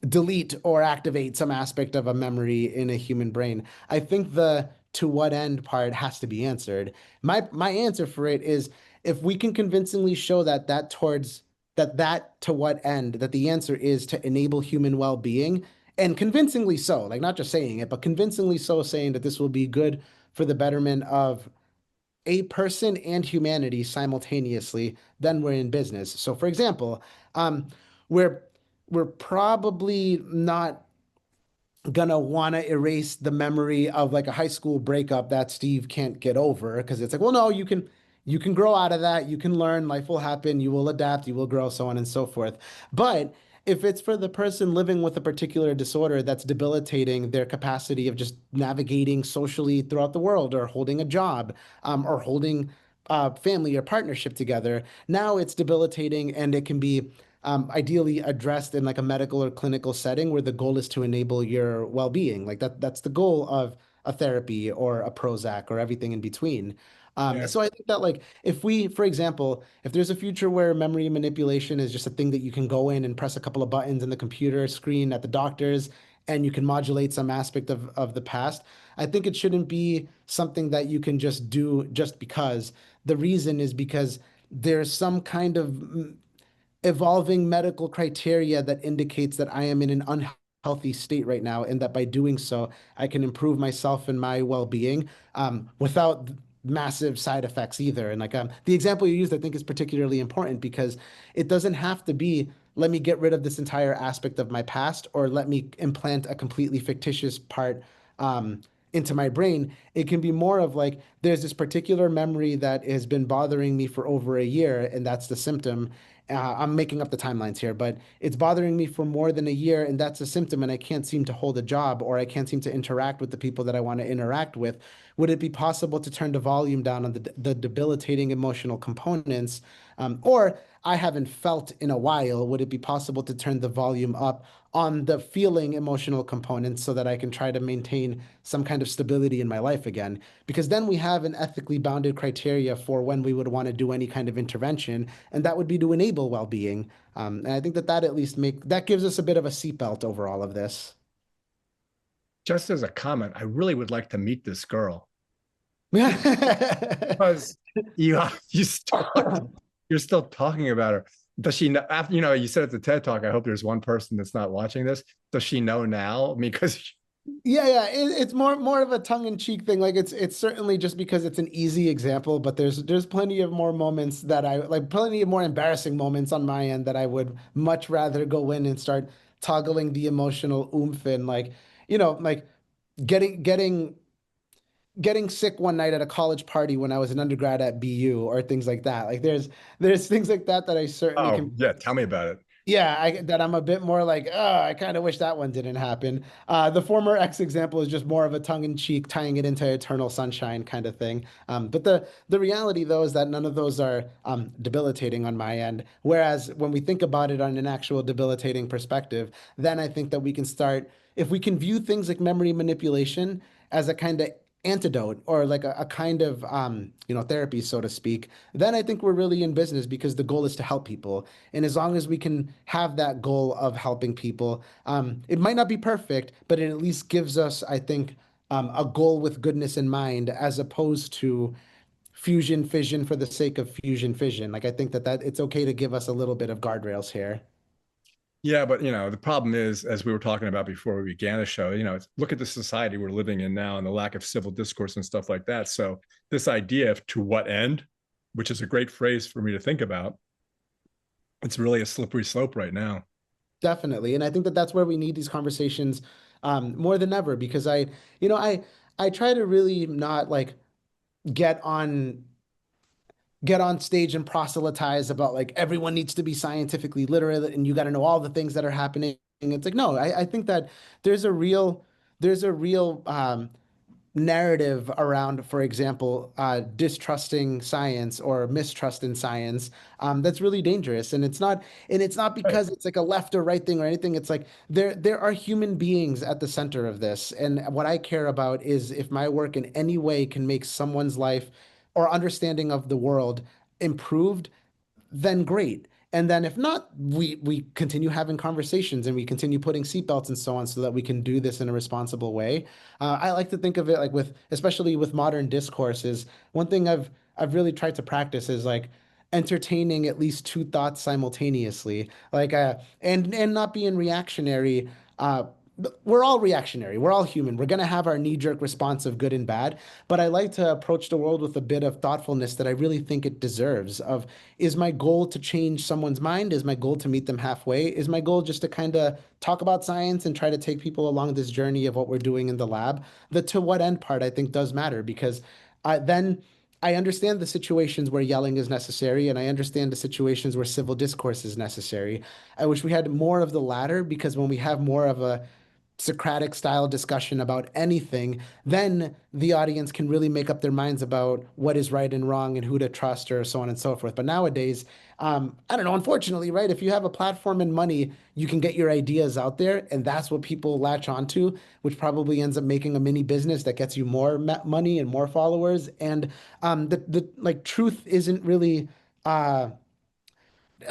delete or activate some aspect of a memory in a human brain? I think the to what end part has to be answered. My answer for it is, if we can convincingly show that to what end, that the answer is to enable human well-being, and convincingly so, like not just saying it, but convincingly so, saying that this will be good for the betterment of a person and humanity simultaneously, then we're in business. So for example, we're we're probably not gonna want to erase the memory of like a high school breakup that Steve can't get over, because it's like, well, no, you can grow out of that, you can learn, life will happen, you will adapt, you will grow, so on and so forth. But if it's for the person living with a particular disorder that's debilitating their capacity of just navigating socially throughout the world, or holding a job, or holding family or partnership together, now it's debilitating, and it can be ideally addressed in like a medical or clinical setting where the goal is to enable your well-being. Like that's the goal of a therapy or a Prozac or everything in between. Yeah. So I think that, like, if we, for example, if there's a future where memory manipulation is just a thing that you can go in and press a couple of buttons in the computer screen at the doctor's, and you can modulate some aspect of the past, I think it shouldn't be something that you can just do just because. The reason is because there's some kind of evolving medical criteria that indicates that I am in an unhealthy state right now, and that by doing so, I can improve myself and my well-being without massive side effects either. And like the example you used, I think is particularly important, because it doesn't have to be, let me get rid of this entire aspect of my past, or let me implant a completely fictitious part into my brain. It can be more of like, there's this particular memory that has been bothering me for over a year, and that's the symptom. I'm making up the timelines here, but it's bothering me for more than a year, and that's a symptom, and I can't seem to hold a job, or I can't seem to interact with the people that I want to interact with. Would it be possible to turn the volume down on the debilitating emotional components? Or I haven't felt in a while. Would it be possible to turn the volume up on the feeling emotional components so that I can try to maintain some kind of stability in my life again? Because then we have an ethically bounded criteria for when we would want to do any kind of intervention, and that would be to enable well-being. And I think that at least that gives us a bit of a seatbelt over all of this. Just as a comment, I really would like to meet this girl Yeah. because you you still you're still talking about her. Does she know? After, you said at the TED Talk, I hope there's one person that's not watching this. Does she know now? I mean, because Yeah, it's more of a tongue-in-cheek thing. Like, it's certainly just because it's an easy example, but there's plenty of more moments that I like, plenty of more embarrassing moments on my end that I would much rather go in and start toggling the emotional oomph in, like, like getting getting getting sick one night at a college party when I was an undergrad at BU, or things like that. Like, there's things like that that I certainly oh can. yeah, tell me about it. Yeah, that I'm a bit more like, oh, I kind of wish that one didn't happen. The former ex example is just more of a tongue-in-cheek, tying it into Eternal Sunshine kind of thing. But the reality, though, is that none of those are debilitating on my end. Whereas when we think about it on an actual debilitating perspective, then I think that we can start, if we can view things like memory manipulation as a kind of antidote, or like a kind of therapy, so to speak, then I think we're really in business, because the goal is to help people. And as long as we can have that goal of helping people, it might not be perfect, but it at least gives us, I think, a goal with goodness in mind, as opposed to fusion fission for the sake of fusion fission. Like I think that it's okay to give us a little bit of guardrails here. Yeah, but the problem is, as we were talking about before we began the show, look at the society we're living in now and the lack of civil discourse and stuff like that. So this idea of to what end, which is a great phrase for me to think about, it's really a slippery slope right now. Definitely. And I think that that's where we need these conversations more than ever because you know, I try to really not like get on get on stage and proselytize about like everyone needs to be scientifically literate and you got to know all the things that are happening. It's like, no, I think that there's a real, there's a real narrative around, for example, distrusting science or mistrust in science, that's really dangerous. And it's not Right. because it's like a left or right thing or anything. It's like there are human beings at the center of this. And what I care about is if my work in any way can make someone's life or understanding of the world improved, then great. And then if not, we continue having conversations and we continue putting seatbelts and so on so that we can do this in a responsible way. I like to think of it like with, especially with modern discourses, one thing I've really tried to practice is like entertaining at least two thoughts simultaneously, like and not being reactionary. We're all reactionary. We're all human. We're going to have our knee-jerk response of good and bad, but I like to approach the world with a bit of thoughtfulness that I really think it deserves. Of is my goal to change someone's mind? Is my goal to meet them halfway? Is my goal just to kind of talk about science and try to take people along this journey of what we're doing in the lab? The to what end part I think does matter because then I understand the situations where yelling is necessary, and I understand the situations where civil discourse is necessary. I wish we had more of the latter because when we have more of a Socratic style discussion about anything, then the audience can really make up their minds about what is right and wrong and who to trust or so on and so forth. But nowadays, I don't know, unfortunately, right? If you have a platform and money, you can get your ideas out there, and that's what people latch onto, which probably ends up making a mini business that gets you more money and more followers. And the like truth isn't really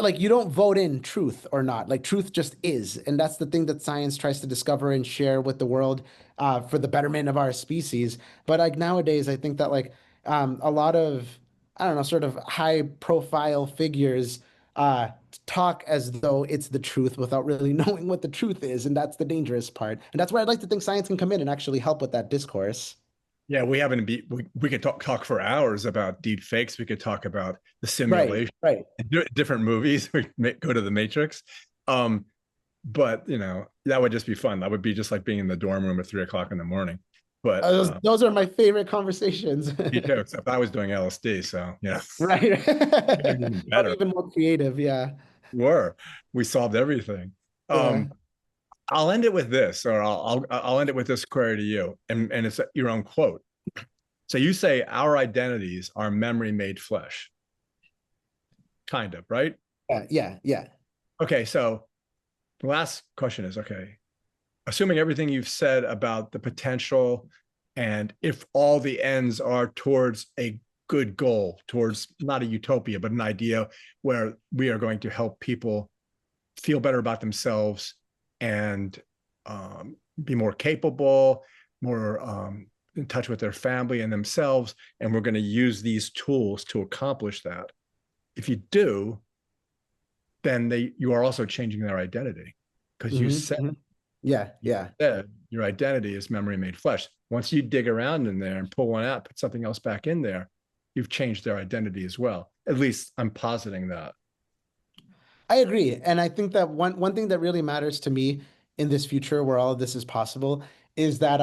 like you don't vote in truth or not. Like truth just is, and that's the thing that science tries to discover and share with the world for the betterment of our species. But like nowadays, I think that like a lot of I don't know, sort of high profile figures talk as though it's the truth without really knowing what the truth is, and that's the dangerous part. And that's where I'd like to think science can come in and actually help with that discourse. Yeah, we could talk for hours about deep fakes. We could talk about the Right, simulation, right. different movies. We go to the Matrix. Um, but that would just be fun. That would be just like being in the dorm room at 3 o'clock in the morning. But Those are my favorite conversations. me too, except I was doing LSD, so Right. even Probably better. even more creative, yeah. Were we solved everything. Yeah. Um, I'll end it with this, or I'll end it with this query to you, and it's your own quote. So you say our identities are memory made flesh, kind of, right? Yeah, yeah, yeah. Okay, so the last question is, okay, assuming everything you've said about the potential and if all the ends are towards a good goal, towards not a utopia, but an idea where we are going to help people feel better about themselves and be more capable, more in touch with their family and themselves, and we're going to use these tools to accomplish that. If you do, then you are also changing their identity because you Hmm, said hmm. Yeah, you yeah. said your identity is memory made flesh. Once you dig around in there and pull one out, put something else back in there, you've changed their identity as well. At least I'm positing that. I agree. And I think that one thing that really matters to me in this future where all of this is possible is that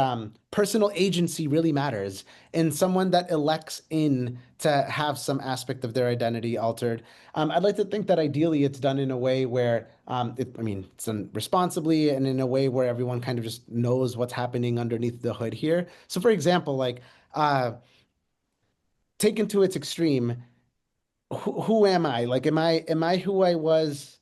personal agency really matters. And someone that elects in to have some aspect of their identity altered. I'd like to think that ideally it's done in a way where I mean, it's done responsibly and in a way where everyone kind of just knows what's happening underneath the hood here. So for example, like taken to its extreme, who am I? Like, am I who I was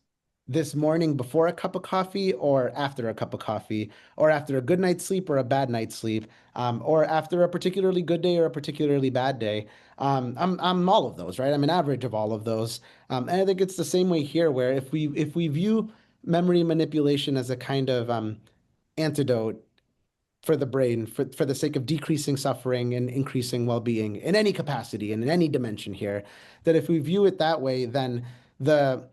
this morning before a cup of coffee, or after a cup of coffee, or after a good night's sleep or a bad night's sleep, or after a particularly good day or a particularly bad day? I'm all of those, right? I'm an average of all of those, and I think it's the same way here, where if we view memory manipulation as a kind of antidote for the brain for the sake of decreasing suffering and increasing well-being in any capacity and in any dimension here, that if we view it that way, then the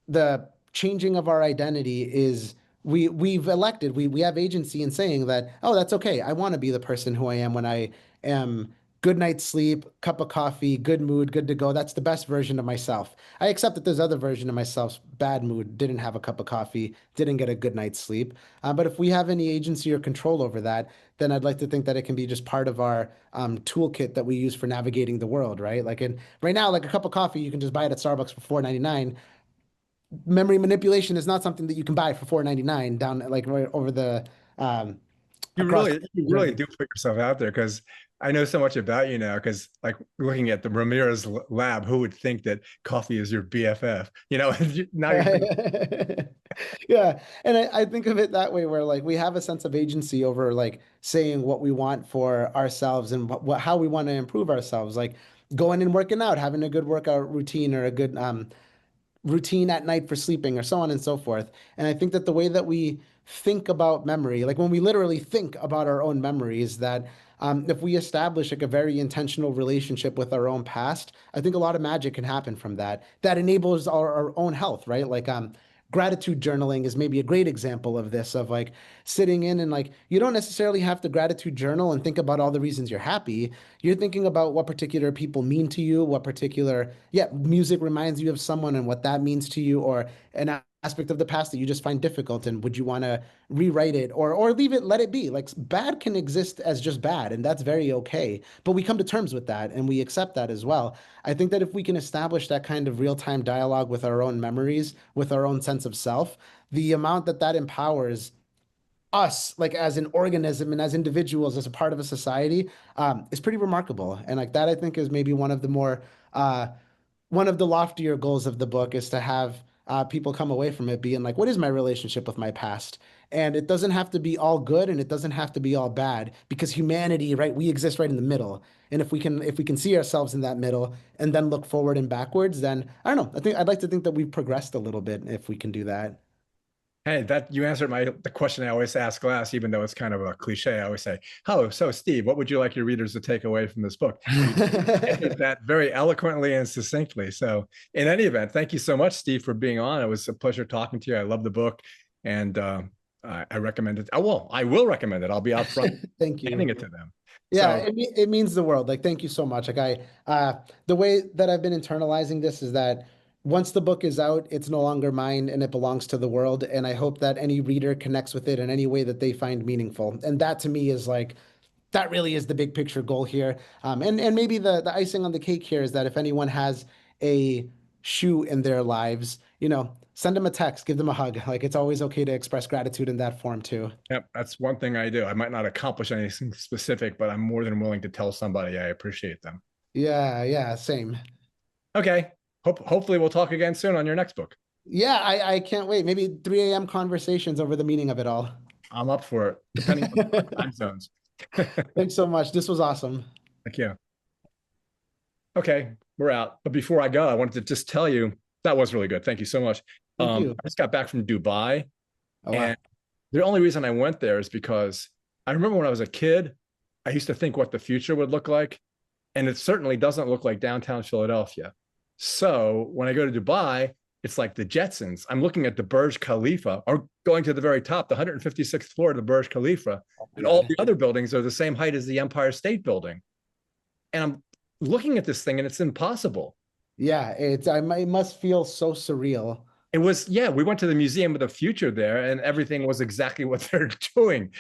the changing of our identity is we've elected, we have agency in saying that, oh, that's okay. I want to be the person who I am when I am good night's sleep, cup of coffee, good mood, good to go. That's the best version of myself. I accept that there's other version of myself, bad mood, didn't have a cup of coffee, didn't get a good night's sleep. But if we have any agency or control over that, then I'd like to think that it can be just part of our toolkit that we use for navigating the world, right? Like right now, like a cup of coffee, you can just buy it at Starbucks for $4.99. Memory manipulation is not something that you can buy for $4.99 down like right over the You across really, you the really do put yourself out there, because I know so much about you now. Because like looking at the Ramirez lab, who would think that coffee is your BFF? You know, now you're thinking, Yeah, and I think of it that way, where like we have a sense of agency over like saying what we want for ourselves and how we want to improve ourselves, like going and working out, having a good workout routine or a good routine at night for sleeping or so on and so forth. And I think that the way that we think about memory, like when we literally think about our own memories, that if we establish like a very intentional relationship with our own past, I think a lot of magic can happen from that. That enables our own health, right? Like gratitude journaling is maybe a great example of this, of like sitting in and like you don't necessarily have to gratitude journal and think about all the reasons you're happy. You're thinking about what particular people mean to you, what particular, yeah, music reminds you of someone and what that means to you, or an aspect of the past that you just find difficult and would you want to rewrite it or leave it, let it be. Like bad can exist as just bad, and that's very okay. But we come to terms with that and we accept that as well. I think that if we can establish that kind of real-time dialogue with our own memories, with our own sense of self, the amount that that empowers us like as an organism and as individuals as a part of a society is pretty remarkable. And like that I think is maybe one of the more one of the loftier goals of the book, is to have people come away from it being like, what is my relationship with my past? And it doesn't have to be all good and it doesn't have to be all bad, because humanity, right, we exist right in the middle. And if we can see ourselves in that middle and then look forward and backwards, then I don't know, I think I'd like to think that we've progressed a little bit if we can do that. hey, that you answered the question I always ask last, even though it's kind of a cliche. I always say, "Oh, so Steve, what would you like your readers to take away from this book?" You answered that very eloquently and succinctly. So, in any event, thank you so much, Steve, for being on. It was a pleasure talking to you. I love the book, and I recommend it. Oh, well, I will recommend it. I'll be out front Thank you. handing it to them. Yeah, So, it means the world. Like, thank you so much. Like, the way that I've been internalizing this is that once the book is out, it's no longer mine and it belongs to the world. And I hope that any reader connects with it in any way that they find meaningful. And that to me is like, that really is the big picture goal here. And maybe the icing on the cake here is that if anyone has a shoe in their lives, send them a text, give them a hug. Like, it's always okay to express gratitude in that form too. yep, that's one thing I do. I might not accomplish anything specific, but I'm more than willing to tell somebody I appreciate them. Yeah, yeah, same. Okay. Hopefully we'll talk again soon on your next book. Yeah, I can't wait. Maybe 3 a.m. conversations over the meaning of it all. I'm up for it, depending on the time zones. Thanks so much. This was awesome. Thank you. Okay, we're out. But before I go, I wanted to just tell you that was really good. Thank you so much. Thank you. I just got back from Dubai, Oh, wow. and the only reason I went there is because I remember when I was a kid, I used to think what the future would look like, and it certainly doesn't look like downtown Philadelphia. So when I go to Dubai, it's like the Jetsons. I'm looking at the Burj Khalifa, or going to the very top, the 156th floor of the Burj Khalifa, and all the other buildings are the same height as the Empire State Building. And I'm looking at this thing, and it's impossible. Yeah, it must feel so surreal. It was, yeah, we went to the Museum of the Future there, and everything was exactly what they're doing.